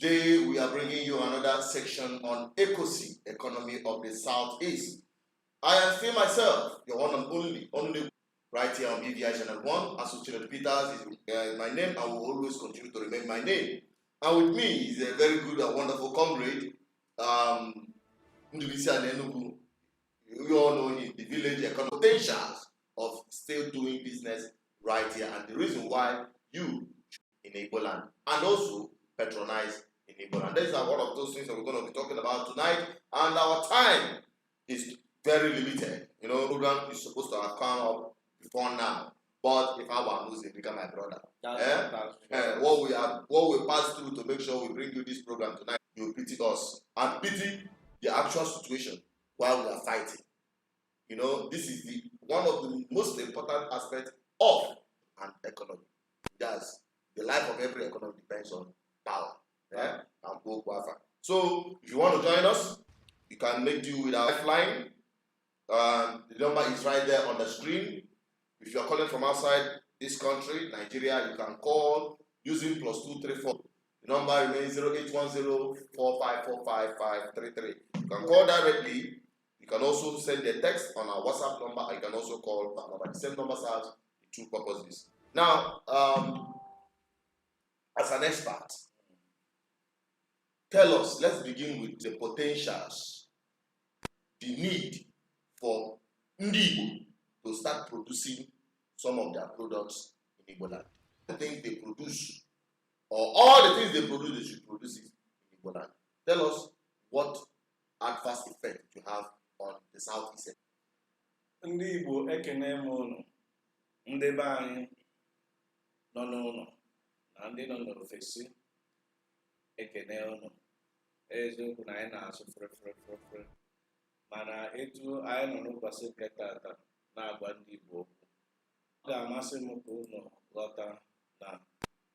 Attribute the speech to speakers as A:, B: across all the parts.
A: Today we are bringing you another section on ECOSEA, Economy of the Southeast. I am still myself, your one and only right here on BVI Channel 1. Associated Peters is my name and will always continue to remain my name. And with me is a very good and wonderful comrade, Ndubisi Anenugu. You all know him, the village economic potentials of still doing business right here, and the reason why you in Igboland and also patronize in Igboland. These are one of those things that we're going to be talking about tonight, and our time is very limited. You know, the program is supposed to have come up before now, but if I want to become my brother, what we pass through to make sure we bring you this program tonight, you pity us and pity the actual situation while we are fighting. You know, this is one of the most important aspects of an economy. Yes, the life of every economy depends on power. Yeah? And so, if you want to join us, you can make do with our lifeline. The number is right there on the screen. If you are calling from outside this country, Nigeria, you can call using +234. The number remains 0810 4545 You can call directly. You can also send a text on our WhatsApp number. You can also call that number. The same number serves two purposes. Now, as an expert, tell us, let's begin with the potentials, the need for Igbo to start producing some of their products in Igboland. The things they produce, or all the things they produce, they should produce it in Igboland. Tell us what adverse effect you have on the Southeast.
B: Ndị Igbo ekene m unu, ndị be anyị nọ n'ụlọ na ndị nọ n'ofesi ekene unu. Eziokwu na anyị na-asụ fere mana etu anyị nọ n'ụbọchị nke tata na-agwa ndị Igbo okwu. Ọ ga-amasị m ka unu ghọta na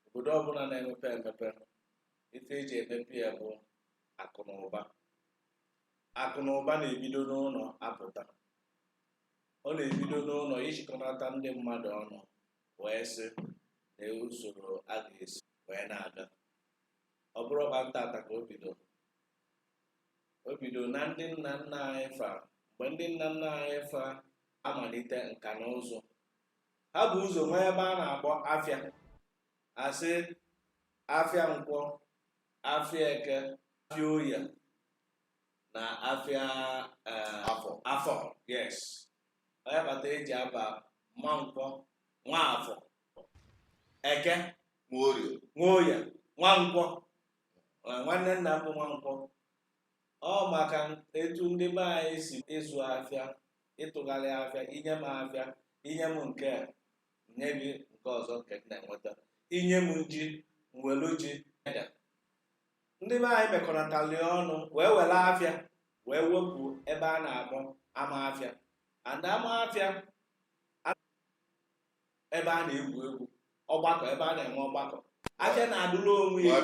B: obodo ọbụla na-emepe emepe, ife eji emepe ya bụ akụ na ụba. Akụ na ụba na-ebido n'ụlọ apụta. Ọ na-ebido n'ụlọ ijikọnata ndị mmadụ ọnụ wee sị na usoro a ga-esi wee na-aga. Ọ bụrụ ọba ntata ka o bido na ndị nna nna anyị fa. Mgbe ndị nna nna anyị fa amalite nka na ụzụ, ha bụ ụzọ nwee ebe a na-akpọ afịa, asị afịa nkwọ, afịa eke, afịa oya na afịa afọ. Yes, onye kpata eji aba Nwankwọ, Nwafọ, Eke, Nwoya, Nwankwọ, nwanne nna m bụ Nwankwọ. Ọ maka etu ndị be anyị si ịzụ afịa, ịtụgharị afịa, inye m afịa, inye m nke a, nye gị nke ọzọ nke m na-enweta, inye m ji, mwelu ji. Ndị be anyị mekọrọtali ọnụ wee were afịa wee wepụ ebe a na-akpọ ama afịa. And ama afịa ebe a na-egwu egwu, ọgbakọ ebe a na-enwe ọgbakọ. Afịa na-adụla onwe ya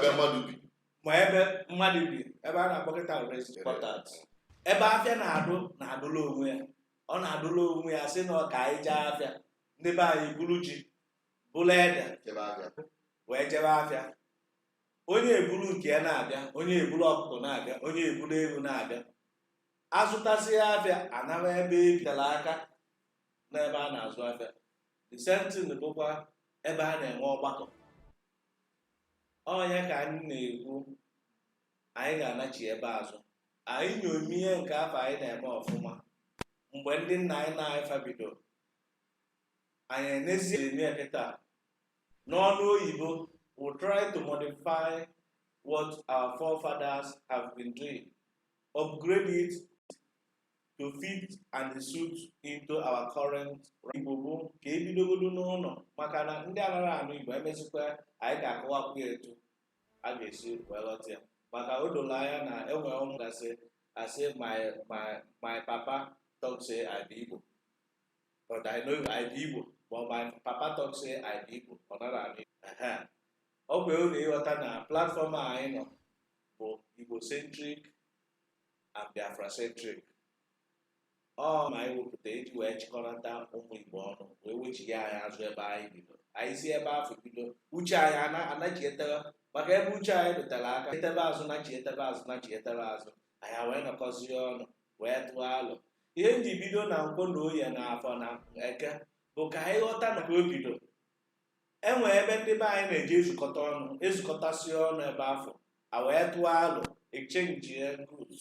B: ma ebe mmadụ bi, ebe a na-akpọkịta restaurant. Ebe afịa na-adụla onwe ya, ọ na-adụla onwe ya sị na ọ ka anyị jee afịa. Ndị be anyị buru ji, buru ede wee jebe afịa. Onye eburu nke ya na-abịa, onye eburu ọkụkọ na-abịa, onye eburu ewu na-abịa. Azụtasị afịa, anara ebe ebitere aka n'ebe a na-azụ afịa. The same thing bụkwa ebe a na-enwe ọgbakọ. Onye ka anyị na-ekwu, anyị ga-anachi ebe azụ. Anyị nyomi ihe nke afọ anyị na-eme ọfụma. Mgbe ndị nna anyị na-anyị fabido, anyị enezie eme kịta n'ọnụ oyibo. We'll try to modify what our forefathers have been doing, upgrade it to fit and suit into our current Igbo ka ebidogodo n'ụlọ, maka na ndị anaghị anụ Igbo emesịkwa anyị ga-akọwakwu etu a ga-esi wee ghọta ya. Maka o doro anya na enwe ụmụ gasị asị my papa talk say I be Igbo, but I know I be Igbo, but my papa talk say I be Igbo, ọ nara anụ Igbo. Ọ bụ unu ịghọta na platform anyị nọ bụ Igbo centric and Biafra centric. ọ ma anyị wepụta eji wee chịkọrọta ụmụ Igbo ọnụ wee wechighị anyị azụ ebe anyị bido. Anyị si ebe afọ bido uche anyị anachietara, maka ebe uche anyị rụtere aka etebe azụ nachietebe azụ nachietebe azụ, anyị wee nọkọzie ọnụ wee tụọ alụ. Ihe m ji bido na Nkwọ na Oye na Afọ na Eke bụ ka anyị ghọta na ka o bido. Enwee ebe ndị be anyị na-eji ezukọta ọnụ, ezukọtasị ọnụ ebe afọ a wee tụọ alụ, exchange goods,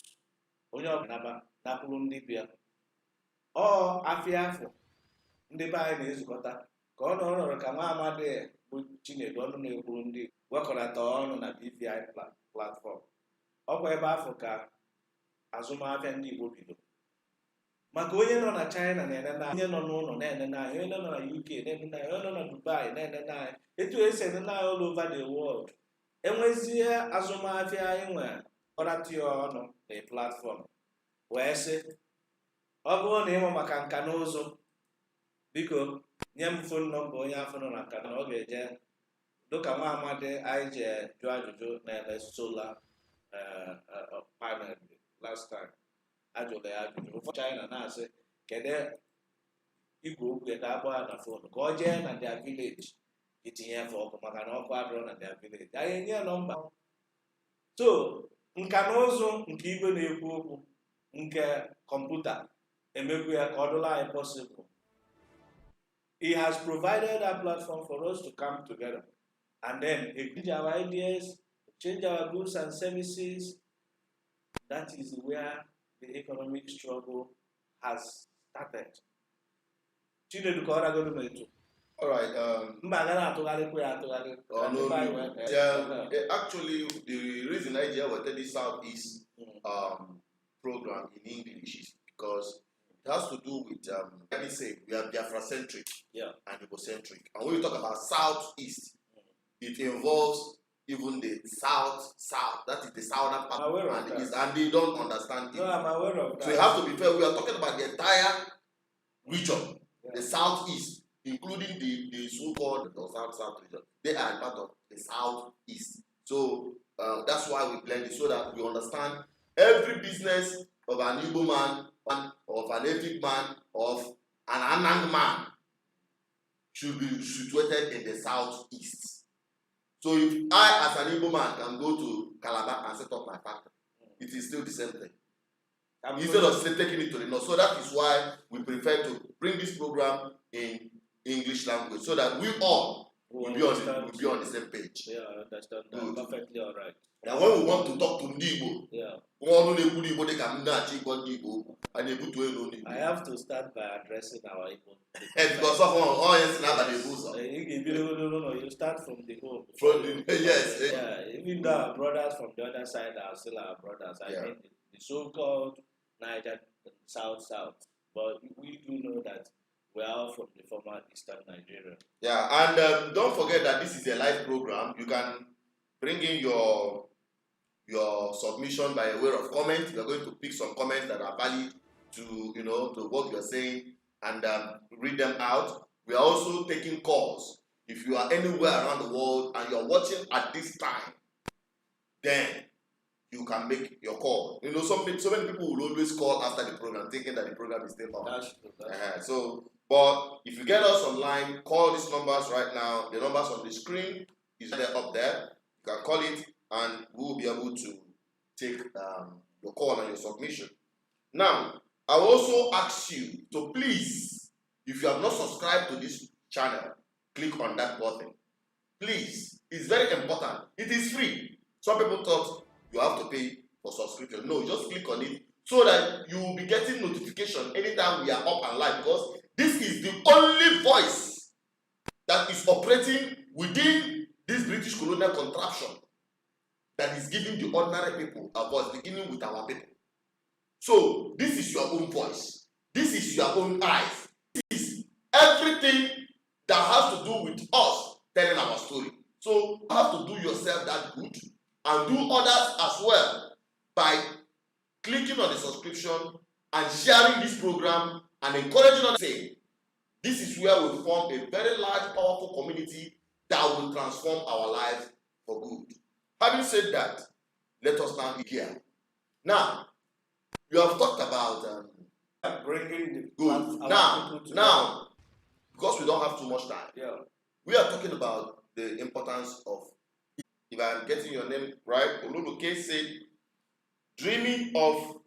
B: onye ọbụla nakwuru ndị bịa. Ọ afịa afọ ndị be anyị na-ezukọta ka ọ nọrọ ka nwa amadi bụ Chinedu ọnụ na-ekwuru ndị wekọrọta ọnụ na BVI platform. Ọkwa ebe afọ ka azụmahịa ndị Igbo bido. Maka onye nọ na China na-enene anyị, onye nọ n'ụlọ na-enene anyị, onye nọ na UK na-enene anyị, onye nọ na Dubai na-enene anyị, etu esi enene anyị all over the world. Enwezie azụmahịa anyị nwere ọratị ọnụ na platform wee sị, ọ bụrụ na ịmụ maka nka na ụzụ, biko nye m fon nọmba onye afọ nọ na nka na ọ ga-eje dịka nwa amadi anyị ji jụọ ajụjụ na-ele solar panel last time. Ajụrụ ya ajụjụ ụfọdụ China na-asị kedu igwe okwu ya ga-agba ya na fon ka ọ jee na their village itinye efe ọkụ maka na ọkụ adịrọ na their village. Anyị enye ya nọmba. So nka na ụzụ nke igwe na-ekwu okwu nke kọmputa emekwu ya ka ọ dụla anyị possible. He has provided a platform for us to come together and then exchange our ideas, change our goods and services. That is where the economic struggle has started. Chinedu ka ọ ragoro n'etu.
A: All right.
B: Mba agaghị atụgharịkwa ya atụgharị.
A: Actually, the reason I wanted this Southeast program in English is because it has to do with, let me say, we are Biafra-centric and Igbo-centric. And when we talk about Southeast, it involves even the South, that is the southern part, and they don't understand it.
B: No, I'm aware of that.
A: So you have to be fair. We are talking about the entire region, the Southeast, including the so-called South region. They are part of the Southeast. So that's why we blend it, so that we understand every business of an Igbo man, of an ethnic man, of an Anang man should be situated in the Southeast. So if I, as an Igbo man, can go to Calabar and set up my factory, it is still the same thing. Instead of taking it to the north. So that is why we prefer to bring this program in English language, so that we all will be on the same page.
B: Yeah, I understand that. Perfectly all right.
A: And when we want to talk to Igbo,
B: I have to start by addressing our Igbo.
A: Because
B: You start from the home.
A: Yes.
B: Yeah, even though our brothers from the other side are still our brothers. I mean, the so-called Niger South, but we do know that we are all from the former Eastern Nigeria.
A: Yeah, and don't forget that this is a live program. You can bring in your submission by way of comment. We are going to pick some comments that are valid to to what you are saying and read them out. We are also taking calls. If you are anywhere around the world and you are watching at this time, then you can make your call. So many people will always call after the program, thinking that the program is still on. But if you get us online, call these numbers right now. The numbers on the screen is there up there. You can call it, and we will be able to take your call and your submission. Now, I will also ask you to please, if you have not subscribed to this channel, click on that button. Please, it's very important. It is free. Some people thought you have to pay for subscription. No, just click on it so that you will be getting notification anytime we are up and live, because this is the only voice that is operating within this British colonial contraption that is giving the ordinary people a voice, beginning with our people. So this is your own voice. This is your own eyes. This is everything that has to do with us telling our story. So you have to do yourself that good and do others as well by clicking on the subscription and sharing this program and encouraging others to say, this is where we form a very large, powerful community that will transform our lives for good. Having said that, let us now be here. Now, you have talked about
B: Bringing the
A: Good. Now, because we don't have too much time, we are talking about the importance of, if I'm getting your name right, Oluluke said, dreaming of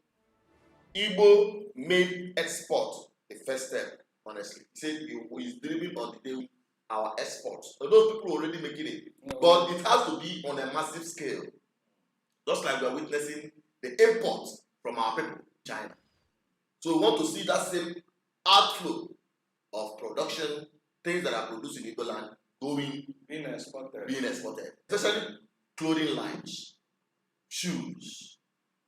A: Igbo made export the first step, honestly. He said he's dreaming on the day our exports. So those people are already making it. But it has to be on a massive scale. Just like we are witnessing the imports from our people, China. So we want to see that same outflow of production, things that are produced in Igboland being exported. Especially clothing lines, shoes,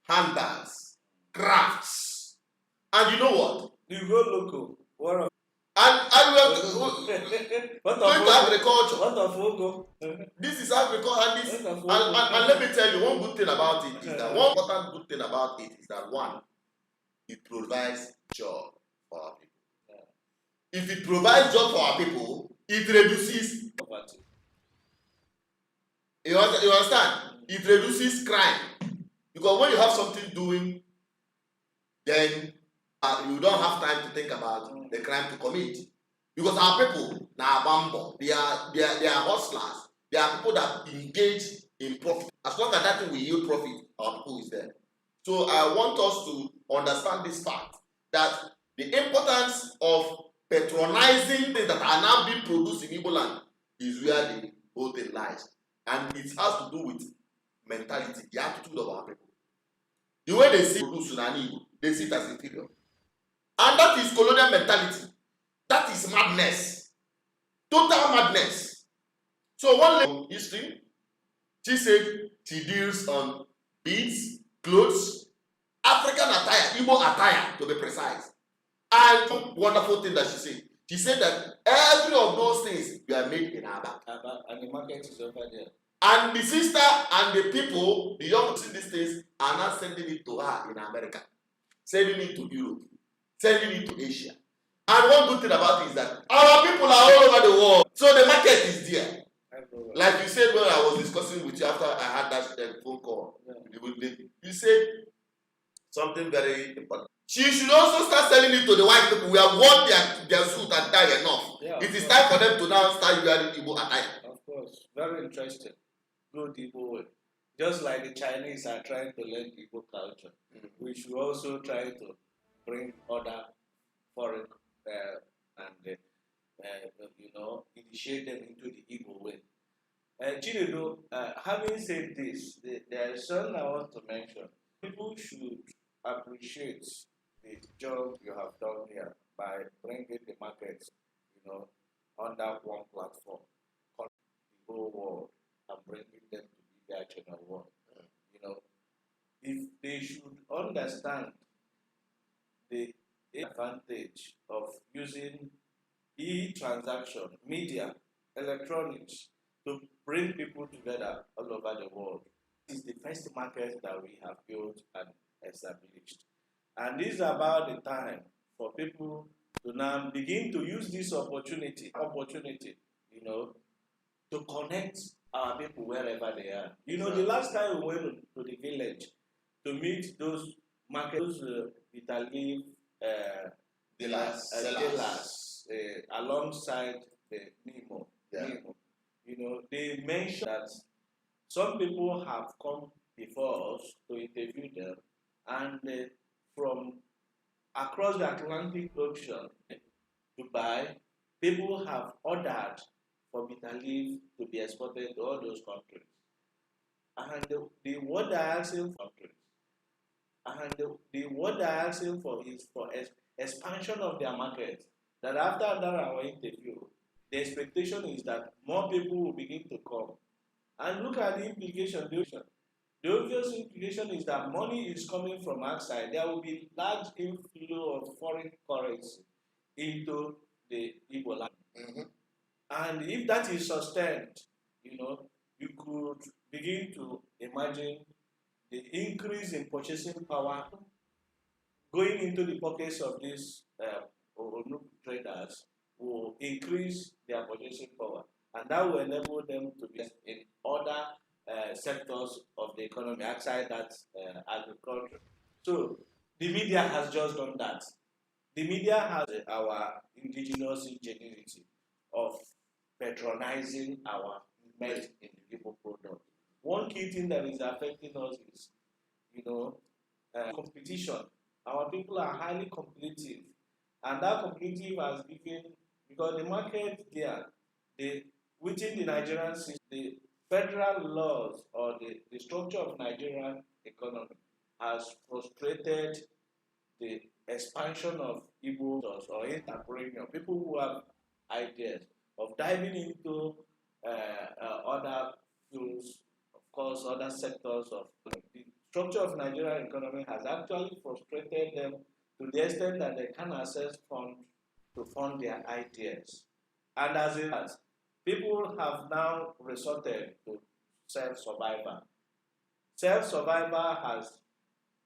A: handbags, crafts. And you know what?
B: You go local.
A: And we are going to agriculture.
B: What of Ogo?
A: This is agriculture, and let me tell you one good thing about it is that one important good thing about it is that one, it provides job for our people. Yeah. If it provides job for our people, it reduces poverty. You understand? It reduces crime. Because when you have something doing, then you don't have time to think about the crime to commit. Because our people, now Bambo, they are hustlers. They are people that engage in profit. As long as that thing will yield profit, our people is there. So I want us to understand this fact that the importance of patronizing things that are now being produced in Igboland is where the whole thing lies. And it has to do with mentality, the attitude of our people. The way they see produce in Igbo, they see it as inferior. And that is colonial mentality. That is madness. Total madness. So one lady history, she said she deals on beads, clothes, African attire, Igbo attire to be precise. And one wonderful thing that she said. She said that every of those things were made in Aba.
B: And the market is over there.
A: And the sister and the people, the young see these things, are not sending it to her in America, sending it to Europe, sending it to Asia. And one good thing about it is that our people are all over the world. So the market is there. Like you said when I was discussing with you after I had that phone call. Yeah. You said something very important. She should also start selling it to the white people. We have worn their suit and tie enough. Yeah, it is time for them to now start wearing Igbo attire.
B: Of course. Very interesting. Good Igbo way. Just like the Chinese are trying to learn Igbo culture, we should also try to bring other foreign and initiate them into the Igbo way. Chinedu, having said this, there is something I want to mention. People should appreciate the job you have done here by bringing the markets, under one platform, the whole world, and bringing them to BVI Channel 1. If they should understand the advantage of using e-transaction, media, electronics to bring people together all over the world. This is the first market that we have built and established. And this is about the time for people to now begin to use this opportunity, to connect our people wherever they are. The last time we went to the village to meet those markets, Italy, dealers, alongside the Nemo.
A: Yeah.
B: They mentioned that some people have come before us to interview them, and from across the Atlantic Ocean, Dubai, people have ordered for bitter leaf to be exported to all those countries. And what they're asking for is for expansion of their market. That after our interview, the expectation is that more people will begin to come. And look at the implication. The obvious implication is that money is coming from outside. There will be large inflow of foreign currency into the Igboland. Mm-hmm. And if that is sustained, you could begin to imagine the increase in purchasing power going into the pockets of these traders will increase their purchasing power, and that will enable them to be in other sectors of the economy outside that agriculture. So the media has just done that. The media has our indigenous ingenuity of patronizing our made in the Igbo product. One key thing that is affecting us is, competition. Our people are highly competitive, and that competitive has given, because the market there, within the Nigerian system, the federal laws or the structure of Nigerian economy has frustrated the expansion of Igbo or entrepreneurs, people who have ideas of diving into other fields, of course, other sectors of the structure of Nigerian economy has actually frustrated them to the extent that they can access funds to fund their ideas. And as a result, people have now resorted to self-survival. Self-survival has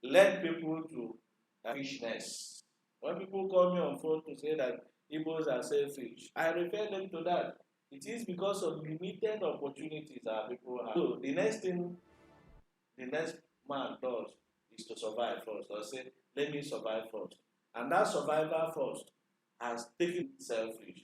B: led people to selfishness. When people call me on phone to say that Igbos are selfish, I refer them to that. It is because of limited opportunities that people have. So the next thing the next man does is to survive first, or say, let me survive first. And that survival first has taken selfish.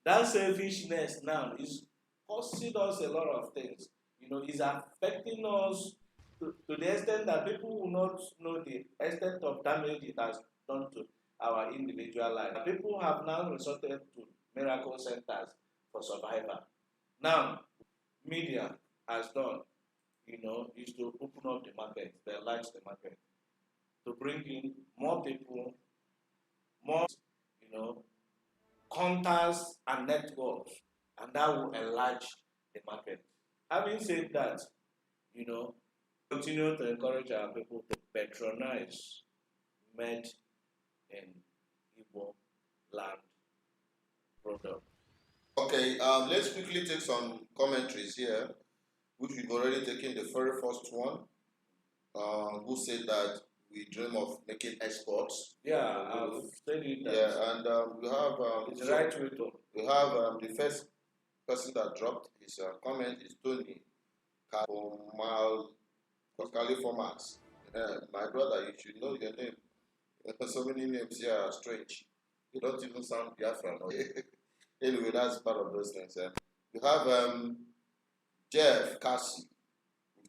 B: That selfishness now is costing us a lot of things. It's affecting us to the extent that people will not know the extent of damage it has done to our individual life. People have now resorted to miracle centers for survival. Now, media has done, is to open up the market, they enlarge the market, to bring in more people, more, contacts and networks, and that will enlarge the market. Having said that, continue to encourage our people to patronize made in Igbo land product.
A: Okay, let's quickly take some commentaries here, which we've already taken. The very first one, who said that we dream of making exports.
B: Yeah, I've said it.
A: Yeah, and we have
B: it's the right way to.
A: We have the first person that dropped his comment is Tony Califormax. My brother, you should know your name. So many names here are strange. You don't even sound Biafra. No? Anyway, that's part of those things. We have Jeff Cassie.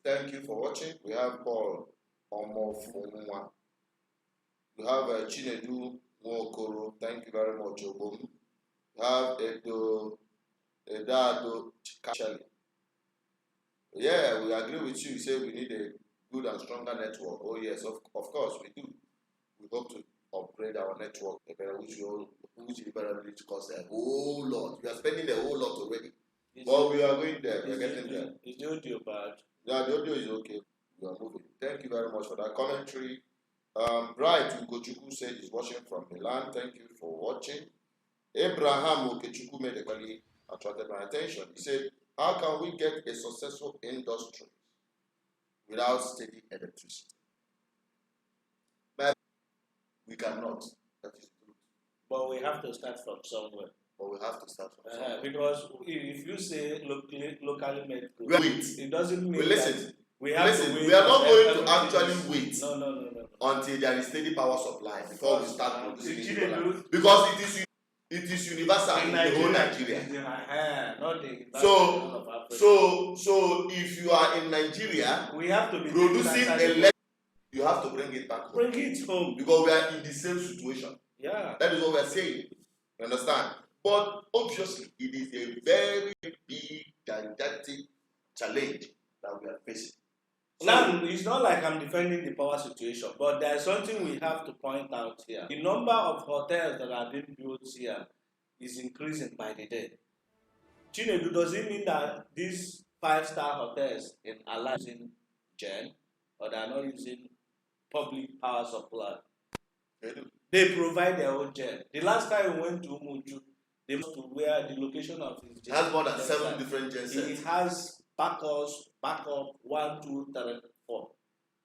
A: Thank you for watching. We have Paul Omofunwa. We have Chinedu Nwokoro. Thank you very much, Obum. We have Edado Chikachali. Yeah, we agree with you. You say we need a good and stronger network. Oh yes, of course we do. We hope to upgrade our network, which will cost a whole lot. We are spending a whole lot already. But we are going there. We are getting there.
B: Is the audio bad?
A: Yeah, the audio is okay. We are moving. Thank you very much for that commentary. Bright Ugochukwu said he's watching from Milan. Thank you for watching. Abraham Okechukwu made a really attracted my attention. He said, how can we get a successful industry without steady electricity? But we cannot. That is true.
B: But we have to start from somewhere. Because if you say locally made food, it doesn't mean
A: listen.
B: We have to wait.
A: We are not going to actually wait
B: no.
A: until there is steady power supply before we start producing it. Because it is universal in the whole Nigeria. So if you are in Nigeria,
B: we have to be
A: producing electricity, you have to bring it back home.
B: Bring it home.
A: Because we are in the same situation.
B: Yeah.
A: That is what we are saying. You understand? But obviously, it is a very big, gigantic challenge that we are facing.
B: Now, it's not like I'm defending the power situation, but there's something we have to point out here. The number of hotels that are being built here is increasing by the day. Chinedu, does it mean that these 5-star hotels in Ala using gen, or they are not using public power supply? They provide their own gen. The last time we went to Umuju, they went to where the location of his gen.
A: It has more than 7 different gen sets.
B: It has backup 1, 2, 3, 4.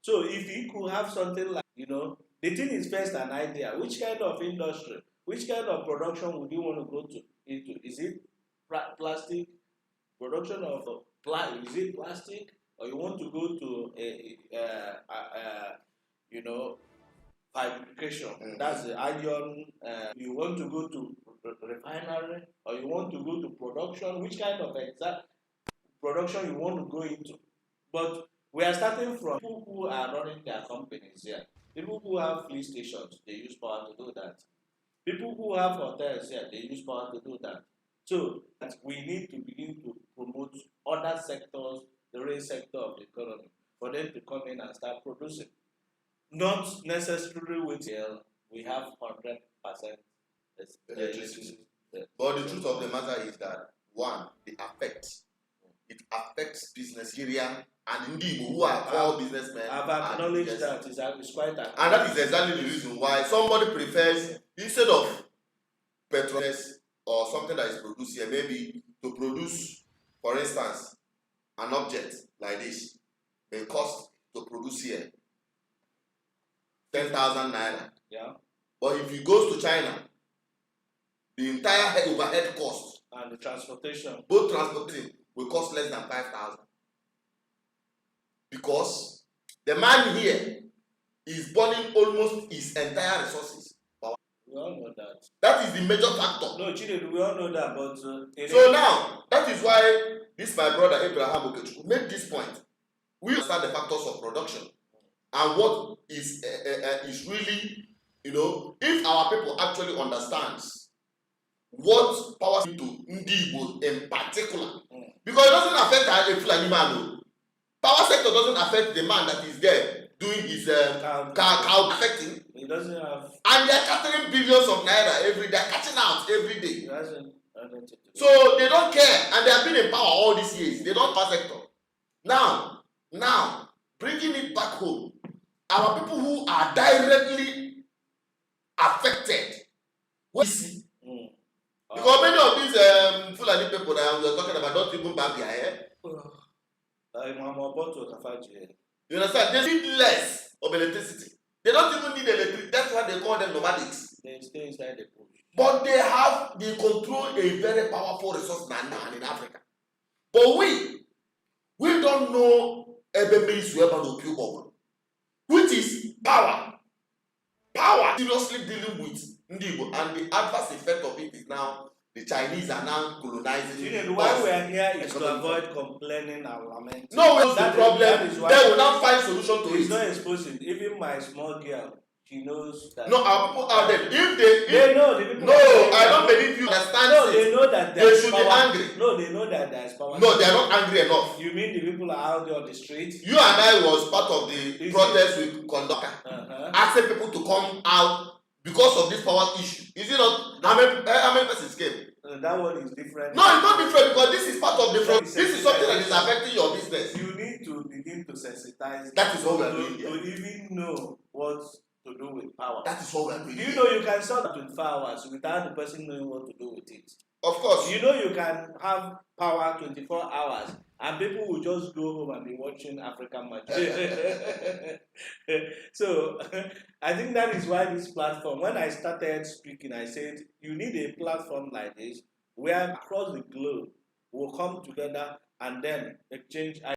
B: So if you could have something like, the thing is first an idea. Which kind of industry, which kind of production would you want to go into? Is it plastic production of is it plastic, or you want to go to fabrication. That's the iron. You want to go to refinery or you want to go to production. Which kind of exact production you want to go into? But we are starting from people who are running their companies here. People who have police stations, they use power to do that. People who have hotels here, they use power to do that. So we need to begin to promote other sectors, the real sector of the economy, for them to come in and start producing. Not necessarily wait till we have 100% electricity.
A: But the truth of the matter is that one, it affects business area and Igbo who are all businessmen.
B: I've acknowledged that it's quite
A: and that is exactly the reason why somebody prefers, instead of patronize or something that is produced here, maybe to produce, for instance, an object like this may cost to produce here 10,000 naira.
B: Yeah.
A: But if he goes to China, the entire overhead cost
B: and the transportation,
A: both transporting, will cost less than 5,000. Because the man here is burning almost his entire resources.
B: We all know that.
A: That is the major factor.
B: No, Chinedu, we all know that, but
A: so now, that is why this my brother Abraham Okechukwu made this point. We understand the factors of production and what is really, if our people actually understands what power to Ndi Igbo in particular, because it doesn't affect a Fulani man. Power sector doesn't affect the man that is there doing his cow affecting.
B: He doesn't have.
A: And they are catching billions of naira every day. They are catching out every day. So they don't care, and they have been in power all these years. They don't power sector. Now, bringing it back home, our people who are directly affected, what is it? Because many of these Fulani people that we are talking about don't even back their hair. You understand? They need less of electricity. They don't even need electricity. That's why they call them nomadics.
B: They stay inside the bush.
A: But they control a very powerful resource now in Africa. But we don't know which is power. Power seriously dealing with Ndibo, and the adverse effect of it is now the Chinese are now colonizing.
B: Why we are here is to avoid complaining and lamenting.
A: No, that's the problem. They will now find solution to it.
B: It's not exposing. Even my small girl, she knows that.
A: No, our people out there,
B: they know.
A: I don't believe you understand.
B: No, they know that
A: they should be angry.
B: No, they know that there is power.
A: No, they are not angry enough.
B: You mean the people are out there on the street?
A: You and I was part of the protest we conducted, asking people to come out because of this power issue. Is it not? How many persons came?
B: That one is different.
A: No, it's not different because this is part of the problem. This is something that is affecting your business.
B: You need to begin to sensitize.
A: That is what we are doing here.
B: To even know what to do with power.
A: That is what we are doing.
B: You know you can solve 24 hours without the person knowing what to do with it.
A: Of course.
B: You know you can have power 24 hours and people will just go home and be watching African match. So I think that is why this platform, when I started speaking, I said you need a platform like this where across the globe we'll come together and then exchange ideas.